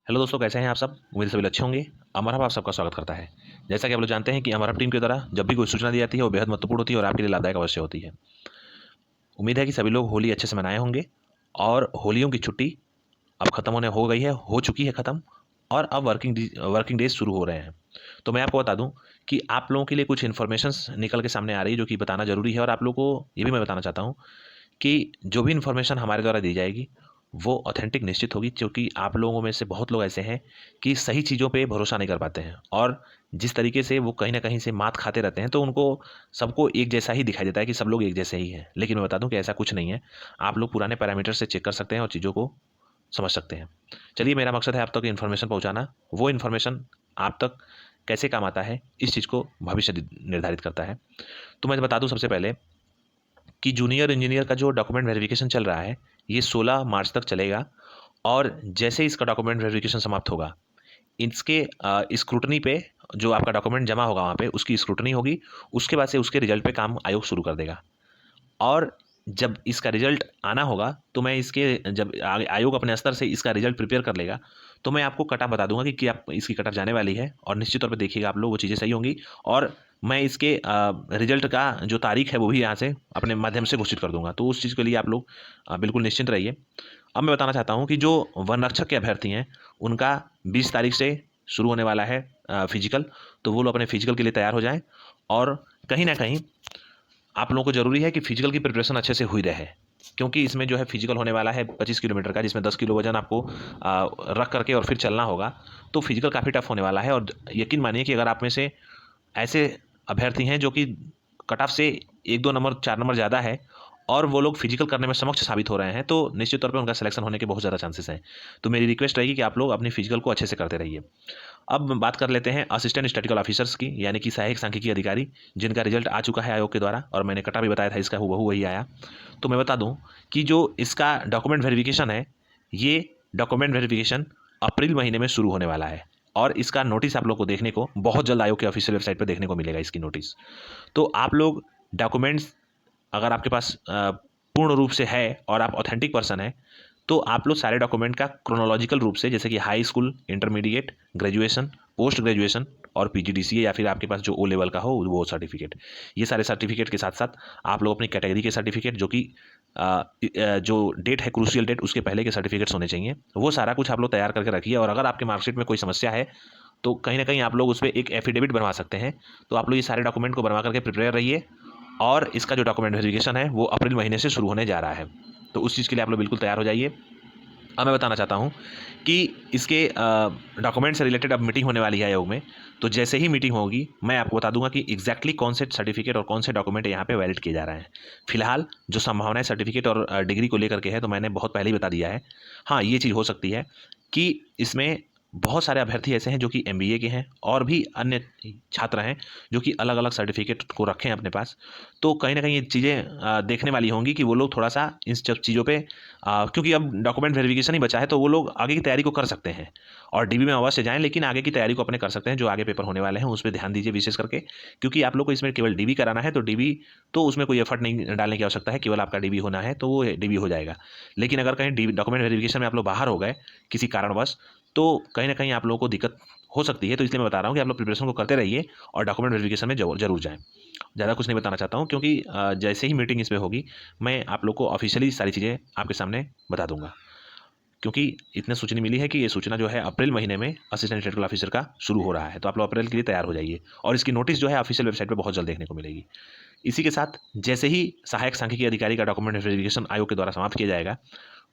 Hello दोस्तों, कैसे हैं आप सब। उम्मीद है सभी अच्छे होंगे। अमर हब आप सबका स्वागत करता है। जैसा कि आप लोग जानते हैं कि अमर हब टीम के द्वारा जब भी कोई सूचना दी जाती है वो बेहद महत्वपूर्ण होती है और आपके लिए लाभदायक अवश्य होती है। उम्मीद है कि सभी लोग होली अच्छे से मनाए होंगे और होलियों की छुट्टी अब खत्म होने हो गई है, हो चुकी है खत्म। और अब वर्किंग डेज शुरू हो रहे हैं। तो मैं आपको बता दूं कि आप लोगों के लिए कुछ इन्फॉर्मेशंस निकल के सामने आ रही है जो कि बताना जरूरी है। और आप लोगों को ये भी मैं बताना चाहता हूँ कि जो भी इन्फॉर्मेशन हमारे द्वारा दी जाएगी वो ऑथेंटिक निश्चित होगी, क्योंकि आप लोगों में से बहुत लोग ऐसे हैं कि सही चीज़ों पे भरोसा नहीं कर पाते हैं। और जिस तरीके से वो कहीं ना कहीं से मात खाते रहते हैं तो उनको सबको एक जैसा ही दिखाई देता है कि सब लोग एक जैसे ही हैं। लेकिन मैं बता दूं कि ऐसा कुछ नहीं है। आप लोग पुराने पैरामीटर से चेक कर सकते हैं और चीज़ों को समझ सकते हैं। चलिए, मेरा मकसद है आप तक इन्फॉर्मेशन पहुंचाना। वो इन्फॉर्मेशन आप तक कैसे काम आता है, इस चीज़ को भविष्य निर्धारित करता है। तो मैं बता दूं सबसे पहले कि जूनियर इंजीनियर का जो डॉक्यूमेंट वेरिफिकेशन चल रहा है ये 16 मार्च तक चलेगा। और जैसे ही इसका डॉक्यूमेंट वेरिफिकेशन समाप्त होगा, इसके स्क्रूटनी पे जो आपका डॉक्यूमेंट जमा होगा वहाँ पे उसकी स्क्रूटनी होगी। उसके बाद से उसके रिजल्ट पे काम आयोग शुरू कर देगा। और जब इसका रिजल्ट आना होगा तो मैं इसके जब आयोग अपने स्तर से इसका रिजल्ट प्रिपेयर कर लेगा तो मैं आपको कट ऑफ बता दूंगा कि आप इसकी कट ऑफ जाने वाली है। और निश्चित तौर पे देखिएगा आप लोग वो चीज़ें सही होंगी। और मैं इसके रिजल्ट का जो तारीख है वो भी यहाँ से अपने माध्यम से घोषित कर दूंगा। तो उस चीज़ के लिए आप लोग बिल्कुल निश्चिंत रहिए। अब मैं बताना चाहता हूँ कि जो वन रक्षक के अभ्यर्थी हैं उनका 20 तारीख से शुरू होने वाला है फिजिकल। तो वो लोग अपने फिजिकल के लिए तैयार हो जाएं। और कहीं ना कहीं आप लोगों को ज़रूरी है कि फिजिकल की प्रिपरेशन अच्छे से हुई रहे, क्योंकि इसमें जो है फिजिकल होने वाला है 25 किलोमीटर का, जिसमें 10 किलो वजन आपको रख करके और फिर चलना होगा। तो फिजिकल काफ़ी टफ होने वाला है। और यकीन मानिए कि अगर आप में से ऐसे अभ्यर्थी हैं जो कि कट ऑफ से 1-2 नंबर 4 नंबर ज़्यादा है और वो लोग फिजिकल करने में समक्ष साबित हो रहे हैं, तो निश्चित तौर पे उनका सिलेक्शन होने के बहुत ज़्यादा चांसेस हैं। तो मेरी रिक्वेस्ट रहेगी कि आप लोग अपनी फिजिकल को अच्छे से करते रहिए। अब बात कर लेते हैं असिस्टेंट स्टैटिस्टिकल ऑफिसर्स की, यानी कि सहायक सांख्यिकी अधिकारी, जिनका रिजल्ट आ चुका है आयोग के द्वारा और मैंने कटा भी बताया था इसका हूबहू वही आया। तो मैं बता दूं कि जो इसका डॉक्यूमेंट वेरिफिकेशन है ये डॉक्यूमेंट वेरिफिकेशन अप्रैल महीने में शुरू होने वाला है। और इसका नोटिस आप लोग को देखने को बहुत जल्द आयोग के ऑफिशियल वेबसाइट पर देखने को मिलेगा इसकी नोटिस। तो आप लोग डॉक्यूमेंट्स अगर आपके पास पूर्ण रूप से है और आप ऑथेंटिक पर्सन है तो आप लोग सारे डॉक्यूमेंट का क्रोनोलॉजिकल रूप से, जैसे कि high school, intermediate, graduation, post graduation और पीजीडीसीए या फिर आपके पास जो ओ लेवल का हो वो सर्टिफिकेट, ये सारे सर्टिफिकेट के साथ साथ आप लोग अपनी कैटेगरी के सर्टिफिकेट जो कि जो डेट है क्रूशियल डेट उसके पहले के सर्टिफिकेट्स होने चाहिए, वो सारा कुछ आप लोग तैयार करके रखिए। और अगर आपके मार्कशीट में कोई समस्या है तो कहीं ना कहीं आप लोग उस पर एक एफिडेविट बनवा सकते हैं। तो आप लोग ये सारे डॉक्यूमेंट को बनवा करके प्रिपेयर रहिए। और इसका जो डॉक्यूमेंट वेरिफिकेशन है वो अप्रैल महीने से शुरू होने जा रहा है। तो उस चीज़ के लिए आप लोग बिल्कुल तैयार हो जाइए। अब मैं बताना चाहता हूँ कि इसके डॉक्यूमेंट से रिलेटेड अब मीटिंग होने वाली है आयोग में। तो जैसे ही मीटिंग होगी मैं आपको बता दूंगा कि एग्जैक्टली कौन से सर्टिफिकेट और कौन से डॉक्यूमेंट यहाँ पे वैलिड किए जा रहे हैं। फिलहाल जो संभावनाएं सर्टिफिकेट और डिग्री को लेकर के है तो मैंने बहुत पहले ही बता दिया है। हाँ, ये चीज़ हो सकती है कि इसमें बहुत सारे अभ्यर्थी ऐसे हैं जो कि एमबीए के हैं और भी अन्य छात्र हैं जो कि अलग अलग सर्टिफिकेट को रखें अपने पास। तो कहीं ना कहीं ये चीज़ें देखने वाली होंगी कि वो लोग थोड़ा सा इन सब चीज़ों पे क्योंकि अब डॉक्यूमेंट वेरिफिकेशन ही बचा है तो वो लोग आगे की तैयारी को कर सकते हैं। और डीबी में अवश्य जाएं, लेकिन आगे की तैयारी को अपने कर सकते हैं। जो आगे पेपर होने वाले हैं उस पर ध्यान दीजिए विशेष करके, क्योंकि आप लोग को इसमें केवल डीबी कराना है। तो डीबी तो उसमें कोई एफर्ट नहीं डालने की आवश्यकता है, केवल आपका डीबी होना है तो वो डीबी हो जाएगा। लेकिन अगर कहीं डॉक्यूमेंट वेरिफिकेशन में आप लोग बाहर हो गए किसी कारणवश तो कहीं ना कहीं आप लोगों को दिक्कत हो सकती है। तो इसलिए मैं बता रहा हूँ कि आप लोग प्रिपरेशन को करते रहिए और डॉक्यूमेंट वेरिफिकेशन में जरूर जाएं। ज़्यादा कुछ नहीं बताना चाहता हूँ, क्योंकि जैसे ही मीटिंग इसमें होगी मैं आप लोग को ऑफिशियली सारी चीज़ें आपके सामने बता दूंगा। क्योंकि इतने सूचना मिली है कि ये सूचना जो है अप्रैल महीने में असिस्टेंट स्टेटिस्टिकल ऑफिसर का शुरू हो रहा है। तो आप लोग अप्रैल के लिए तैयार हो जाइए और इसकी नोटिस जो है ऑफिशियल वेबसाइट पर बहुत जल्द देखने को मिलेगी। इसी के साथ जैसे ही सहायक सांख्यिकी अधिकारी का डॉक्यूमेंट वेरिफिकेशन आयोग के द्वारा समाप्त किया जाएगा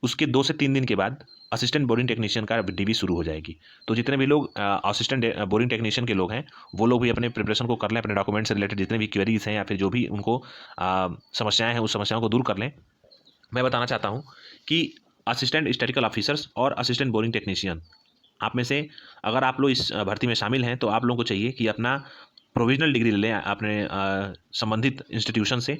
उसके 2 से 3 दिन के बाद असिस्टेंट बोरिंग टेक्नीशियन का डीबी शुरू हो जाएगी। तो जितने भी लोग असिस्टेंट बोरिंग टेक्नीशियन के लोग हैं वो लोग भी अपने प्रिपरेशन को कर लें, अपने डॉक्यूमेंट से रिलेटेड जितने भी क्वेरीज हैं या फिर जो भी उनको समस्याएं हैं उस समस्याओं को दूर कर लें। मैं बताना चाहता हूँ कि असिस्टेंट स्टैटिस्टिकल ऑफिसर्स और असिस्टेंट बोरिंग टेक्नीशियन आप में से अगर आप लोग इस भर्ती में शामिल हैं तो आप लोगों को चाहिए कि अपना प्रोविजनल डिग्री ले लें अपने संबंधित इंस्टीट्यूशन से,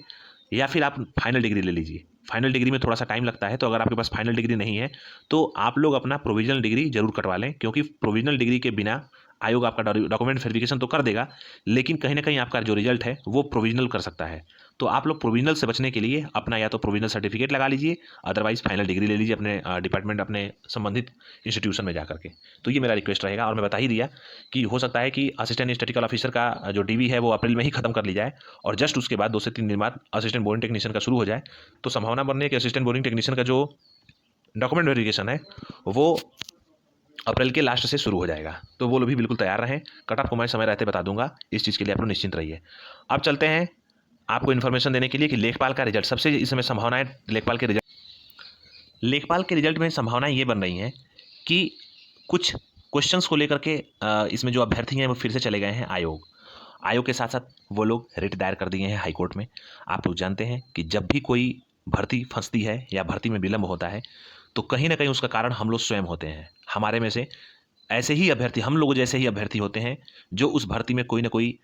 या फिर आप फाइनल डिग्री ले लीजिए। फाइनल डिग्री में थोड़ा सा टाइम लगता है, तो अगर आपके पास फाइनल डिग्री नहीं है तो आप लोग अपना प्रोविजनल डिग्री जरूर कटवा लें, क्योंकि प्रोविजनल डिग्री के बिना आयोग आपका डॉक्यूमेंट वेरिफिकेशन तो कर देगा लेकिन कहीं ना कहीं आपका जो रिजल्ट है वो प्रोविजनल कर सकता है। तो आप लोग प्रोविजनल से बचने के लिए अपना या तो प्रोविजनल सर्टिफिकेट लगा लीजिए, अदरवाइज फाइनल डिग्री ले लीजिए अपने डिपार्टमेंट, अपने संबंधित इंस्टीट्यूशन में जा करके। तो ये मेरा रिक्वेस्ट रहेगा। और मैं बता ही दिया कि हो सकता है कि असिस्टेंट स्टैटिस्टिकल ऑफिसर का जो डीवी है वो अप्रैल में ही खत्म कर ली जाए और जस्ट उसके बाद 2 से 3 दिन बाद असिस्टेंट बोरिंग टेक्नीशियन का शुरू हो जाए। तो संभावना बनने की असिस्टेंट बोरिंग टेक्नीशियन का जो डॉक्यूमेंट वेरिफिकेशन है वो अप्रैल के लास्ट से शुरू हो जाएगा। तो वो लोग भी बिल्कुल तैयार रहें। कट ऑफ को मैं समय रहते बता दूंगा, इस चीज़ के लिए आप लोग निश्चिंत रहिए। अब चलते हैं आपको इन्फॉर्मेशन देने के लिए कि लेखपाल का रिजल्ट, सबसे इस समय संभावना है लेखपाल के रिजल्ट में संभावनाएं ये बन रही हैं कि कुछ क्वेश्चंस को लेकर के इसमें जो अभ्यर्थी हैं वो फिर से चले गए हैं आयोग के साथ साथ वो लोग रिट दायर कर दिए हैं हाई कोर्ट में। आप लोग जानते हैं कि जब भी कोई भर्ती फंसती है या भर्ती में विलंब होता है तो कहीं ना कहीं उसका कारण हम लोग स्वयं होते हैं। हमारे में से ऐसे ही अभ्यर्थी, हम लोग जैसे ही अभ्यर्थी होते हैं जो उस भर्ती में कोई ना कोई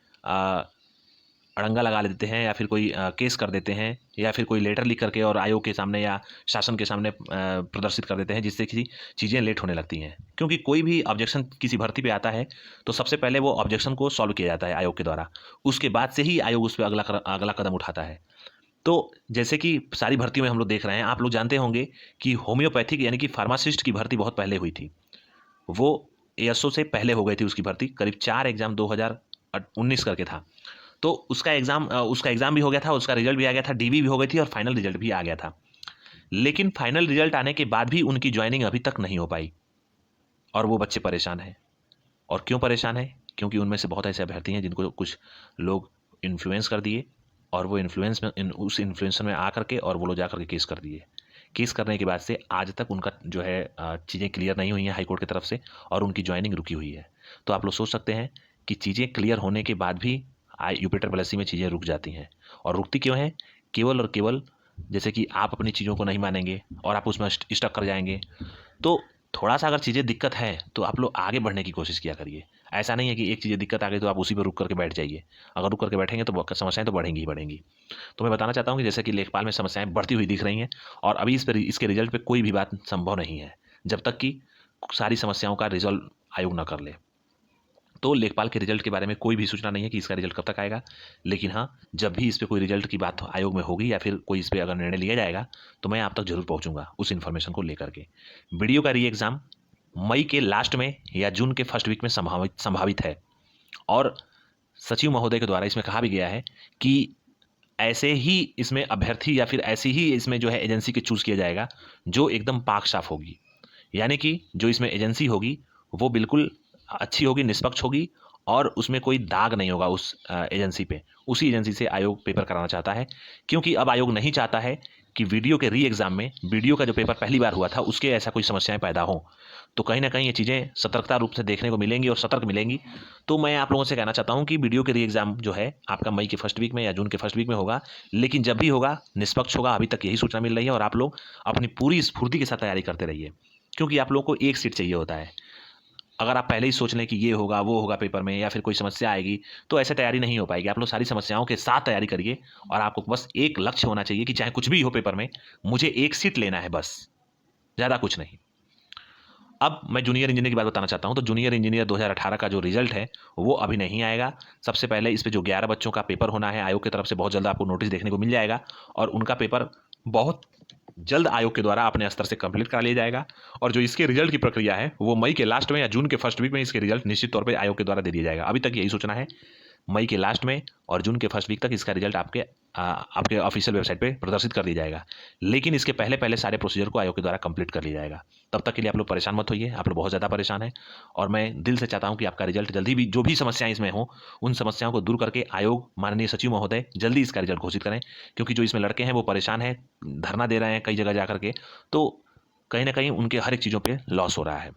अड़ंगा लगा लेते हैं या फिर कोई केस कर देते हैं या फिर कोई लेटर लिख करके और आयोग के सामने या शासन के सामने प्रदर्शित कर देते हैं, जिससे कि चीज़ें लेट होने लगती हैं। क्योंकि कोई भी ऑब्जेक्शन किसी भर्ती पे आता है तो सबसे पहले वो ऑब्जेक्शन को सॉल्व किया जाता है आयोग के द्वारा, उसके बाद से ही आयोग उस पर अगला कदम उठाता है। तो जैसे कि सारी भर्तियों में हम लोग देख रहे हैं, आप लोग जानते होंगे कि होम्योपैथिक यानी कि फार्मासिस्ट की भर्ती बहुत पहले हुई थी। वो एएसओ से पहले हो गई थी उसकी भर्ती, करीब 4 एग्जाम 2019 करके था। तो उसका एग्ज़ाम भी हो गया था, उसका रिजल्ट भी आ गया था, डीवी भी हो गई थी और फाइनल रिजल्ट भी आ गया था। लेकिन फाइनल रिजल्ट आने के बाद भी उनकी ज्वाइनिंग अभी तक नहीं हो पाई और वो बच्चे परेशान हैं। और क्यों परेशान हैं? क्योंकि उनमें से बहुत ऐसे अभ्यर्थी हैं जिनको कुछ लोग इन्फ्लुएंस कर दिए और वो उस इन्फ्लुएंसर में आकर के और वो लोग जा करके केस कर दिए। केस करने के बाद से आज तक उनका जो है चीज़ें क्लियर नहीं हुई हैं हाई कोर्ट की तरफ से और उनकी ज्वाइनिंग रुकी हुई है। तो आप लोग सोच सकते हैं कि चीज़ें क्लियर होने के बाद भी यूपी में चीज़ें रुक जाती हैं। और रुकती क्यों हैं? केवल और केवल जैसे कि आप अपनी चीज़ों को नहीं मानेंगे और आप उसमें स्टक कर जाएंगे। तो थोड़ा सा अगर चीज़ें दिक्कत है तो आप लोग आगे बढ़ने की कोशिश किया करिए। ऐसा नहीं है कि एक चीज़ें दिक्कत आ गई तो आप उसी पर रुक करके बैठ जाइए। अगर रुक करके बैठेंगे तो समस्याएं तो बढ़ेंगी ही बढ़ेंगी। तो मैं बताना चाहता हूँ कि जैसे कि लेखपाल में समस्याएं बढ़ती हुई दिख रही हैं और अभी इसके रिजल्ट पे कोई भी बात संभव नहीं है जब तक कि सारी समस्याओं का रिजल्व आयोग न कर ले। तो लेखपाल के रिजल्ट के बारे में कोई भी सूचना नहीं है कि इसका रिजल्ट कब तक आएगा। लेकिन हाँ, जब भी इस पर कोई रिजल्ट की बात आयोग में होगी या फिर कोई इस पर अगर निर्णय लिया जाएगा तो मैं आप तक जरूर पहुँचूंगा उस इन्फॉर्मेशन को लेकर के। वीडियो का री एग्ज़ाम मई के लास्ट में या जून के फर्स्ट वीक में संभावित है और सचिव महोदय के द्वारा इसमें कहा भी गया है कि ऐसे ही इसमें अभ्यर्थी या फिर ऐसी ही इसमें जो है एजेंसी के चूज़ किया जाएगा जो एकदम पाक साफ होगी। यानी कि जो इसमें एजेंसी होगी वो बिल्कुल अच्छी होगी, निष्पक्ष होगी और उसमें कोई दाग नहीं होगा उस एजेंसी पे। उसी एजेंसी से आयोग पेपर कराना चाहता है, क्योंकि अब आयोग नहीं चाहता है कि वीडियो के री एग्ज़ाम में वीडियो का जो पेपर पहली बार हुआ था उसके ऐसा कोई समस्याएं पैदा हों। तो कहीं ना कहीं ये चीज़ें सतर्कता रूप से देखने को मिलेंगी और सतर्क मिलेंगी। तो मैं आप लोगों से कहना चाहता हूँ कि वीडियो के री एग्ज़ाम जो है आपका मई के फर्स्ट वीक में या जून के फर्स्ट वीक में होगा, लेकिन जब भी होगा निष्पक्ष होगा। अभी तक यही सूचना मिल रही है और आप लोग अपनी पूरी स्फूर्ति के साथ तैयारी करते रहिए, क्योंकि आप लोग को एक सीट चाहिए होता है। अगर आप पहले ही सोच लें कि ये होगा वो होगा पेपर में या फिर कोई समस्या आएगी तो ऐसे तैयारी नहीं हो पाएगी। आप लोग सारी समस्याओं के साथ तैयारी करिए और आपको बस एक लक्ष्य होना चाहिए कि चाहे कुछ भी हो पेपर में, मुझे एक सीट लेना है, बस, ज़्यादा कुछ नहीं। अब मैं जूनियर इंजीनियर की बात बताना चाहता हूं। तो जूनियर इंजीनियर 2018 का जो रिजल्ट है वो अभी नहीं आएगा। सबसे पहले इस पे जो 11 बच्चों का पेपर होना है आयोग की तरफ से बहुत जल्द आपको नोटिस देखने को मिल जाएगा और उनका पेपर बहुत जल्द आयोग के द्वारा अपने स्तर से कंप्लीट करा लिया जाएगा। और जो इसके रिजल्ट की प्रक्रिया है वो मई के लास्ट में या जून के फर्स्ट वीक में इसके रिजल्ट निश्चित तौर पर आयोग के द्वारा दे दिया जाएगा। अभी तक यही सूचना है, मई के लास्ट में और जून के फर्स्ट वीक तक इसका रिजल्ट आपके ऑफिशियल वेबसाइट पे प्रदर्शित कर दिया जाएगा। लेकिन इसके पहले पहले सारे प्रोसीजर को आयोग के द्वारा कंप्लीट कर लिया जाएगा। तब तक के लिए आप लोग परेशान मत होइए, आप लोग बहुत ज़्यादा परेशान हैं और मैं दिल से चाहता हूं कि आपका रिजल्ट जल्दी भी, जो भी समस्याएं इसमें हों उन समस्याओं को दूर करके आयोग, माननीय सचिव महोदय, जल्दी इसका रिजल्ट घोषित करें। क्योंकि जो इसमें लड़के हैं वो परेशान हैं, धरना दे रहे हैं कई जगह जा करके, तो कहीं ना कहीं उनके हर एक चीज़ों पर लॉस हो रहा है।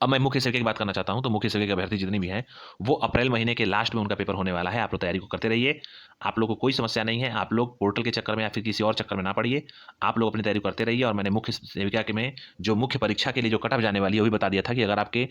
अब मैं मुख्य सेवक की बात करना चाहता हूं। तो मुख्य सेवक के अभ्यर्थी जितने भी हैं वो अप्रैल महीने के लास्ट में उनका पेपर होने वाला है। आप लोग तैयारी को करते रहिए, आप लोग को कोई समस्या नहीं है। आप लोग पोर्टल के चक्कर में या फिर किसी और चक्कर में ना पड़िए, आप लोग अपनी तैयारी करते रहिए। और मैंने मुख्य सेविका के में जो मुख्य परीक्षा के लिए जो कट ऑफ जाने वाली है वो भी बता दिया था कि अगर आपके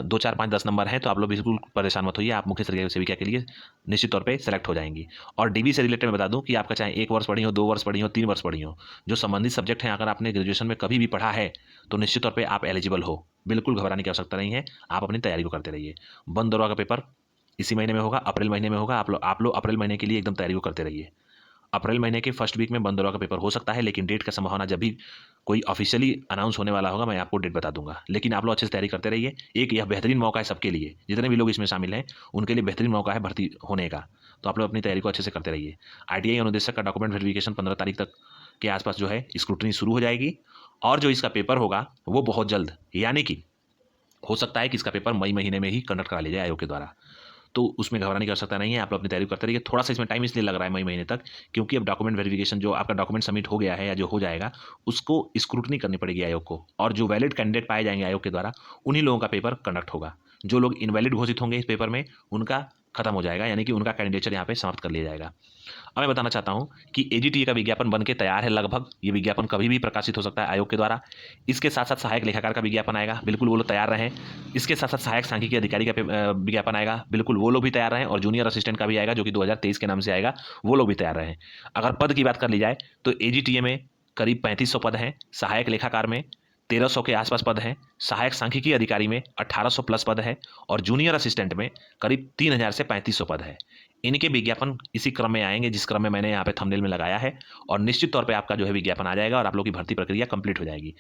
2, 4, 5, 10 नंबर हैं तो आप लोग बिल्कुल परेशान मत होइए, आप मुख्य सेविका के लिए निश्चित तौर पर सेलेक्ट हो जाएंगी। और डीबी से रिलेटेड मैं बता दूँ कि आपका चाहे 1 वर्ष पढ़ी हो, 2 वर्ष पढ़ी हो, 3 वर्ष पढ़ी हो, जो संबंधित सब्जेक्ट हैं अगर आपने ग्रेजुएशन में कभी भी पढ़ा है तो निश्चित तौर पर आप एलिजिबल हो। बिल्कुल घबराने की आवश्यकता नहीं है, आप अपनी तैयारी को करते रहिए। बंद दौरा का पेपर इसी महीने में होगा, अप्रैल महीने में होगा। आप लोग अप्रैल महीने के लिए एकदम तैयारी को करते रहिए। अप्रैल महीने के फर्स्ट वीक में बंदरवा का पेपर हो सकता है, लेकिन डेट का संभावना जब भी कोई ऑफिशियली अनाउंस होने वाला होगा मैं आपको डेट बता दूंगा। लेकिन आप लोग अच्छे से तैयारी करते रहिए। एक यह बेहतरीन मौका है सबके लिए, जितने भी लोग इसमें शामिल हैं उनके लिए बेहतरीन मौका है भर्ती होने का। तो आप लोग अपनी तैयारी को अच्छे से करते रहिए। आरटीआई अनुदेशक का डॉक्यूमेंट वेरिफिकेशन 15 तारीख तक के आसपास जो है स्क्रूटनी शुरू हो जाएगी, और जो इसका पेपर होगा वो बहुत जल्द, यानी कि हो सकता है कि इसका पेपर मई महीने में ही कंडक्ट करा लिया जाए आयोग के द्वारा। तो उसमें घबराने की आवश्यकता नहीं है, आप लोग अपनी तैयारी करते रहिए। थोड़ा सा इसमें टाइम इसलिए लग रहा है मई महीने तक, क्योंकि अब डॉक्यूमेंट वेरिफिकेशन जो आपका डॉक्यूमेंट सबमिट हो गया है या जो हो जाएगा उसको स्क्रूटनी करनी पड़ेगी आयोग को, और जो वैलिड कैंडिडेट पाए जाएंगे आयोग के द्वारा उन्हीं लोगों का पेपर कंडक्ट होगा। जो लोग इनवैलिड घोषित होंगे इस पेपर में उनका खत्म हो जाएगा, यानी कि उनका कैंडिडेचर यहाँ पे समाप्त कर लिया जाएगा। अब मैं बताना चाहता हूँ कि एजीटीए का विज्ञापन बन के तैयार है लगभग। ये विज्ञापन कभी भी प्रकाशित हो सकता है आयोग के द्वारा। इसके साथ साथ सहायक लेखाकार का विज्ञापन आएगा, बिल्कुल वो लोग तैयार रहें। इसके साथ साथ सहायक सांख्यिकी अधिकारी का विज्ञापन आएगा, बिल्कुल वो लोग भी तैयार रहें। और जूनियर असिस्टेंट का भी आएगा जो कि 2023 के नाम से आएगा, वो लोग भी तैयार रहें। अगर पद की बात कर ली जाए तो एजीटीए में करीब 3500 पद हैं, सहायक लेखाकार में 1300 के आसपास पद हैं, सहायक सांख्यिकी अधिकारी में 1800 प्लस पद है, और जूनियर असिस्टेंट में करीब 3000 से 3500 पद है। इनके विज्ञापन इसी क्रम में आएंगे जिस क्रम में मैंने यहाँ पे थंबनेल में लगाया है, और निश्चित तौर पे आपका जो है विज्ञापन आ जाएगा और आप लोग की भर्ती प्रक्रिया कंप्लीट हो जाएगी।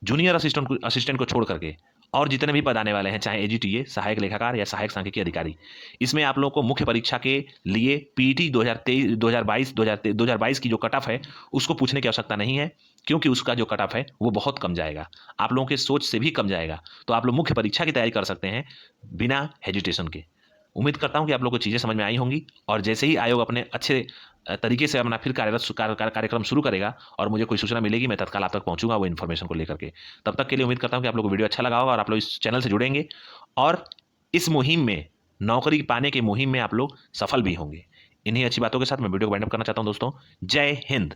जूनियर असिस्टेंट को छोड़ करके और जितने भी पद आने वाले हैं, चाहे एजीटीए, सहायक लेखाकार या सहायक सांख्यिकी अधिकारी, इसमें आप लोगों को मुख्य परीक्षा के लिए पीईटी 2022 की जो कट ऑफ है उसको पूछने की आवश्यकता नहीं है, क्योंकि उसका जो कट ऑफ है वो बहुत कम जाएगा, आप लोगों के सोच से भी कम जाएगा। तो आप लोग मुख्य परीक्षा की तैयारी कर सकते हैं बिना हेजिटेशन के। उम्मीद करता हूं कि आप लोगों को चीज़ें समझ में आई होंगी, और जैसे ही आयोग अपने अच्छे तरीके से अपना फिर कार्यक्रम शुरू करेगा और मुझे कोई सूचना मिलेगी, मैं तत्काल आप तक पहुंचूंगा वो इन्फॉर्मेशन को लेकर के। तब तक के लिए उम्मीद करता हूं कि आप लोगों को वीडियो अच्छा लगा होगा और आप लोग इस चैनल से जुड़ेंगे, और इस मुहिम में, नौकरी पाने की मुहिम में आप लोग सफल भी होंगे। इन्हीं अच्छी बातों के साथ मैं वीडियो को वाइंड अप करना चाहता हूं दोस्तों। जय हिंद।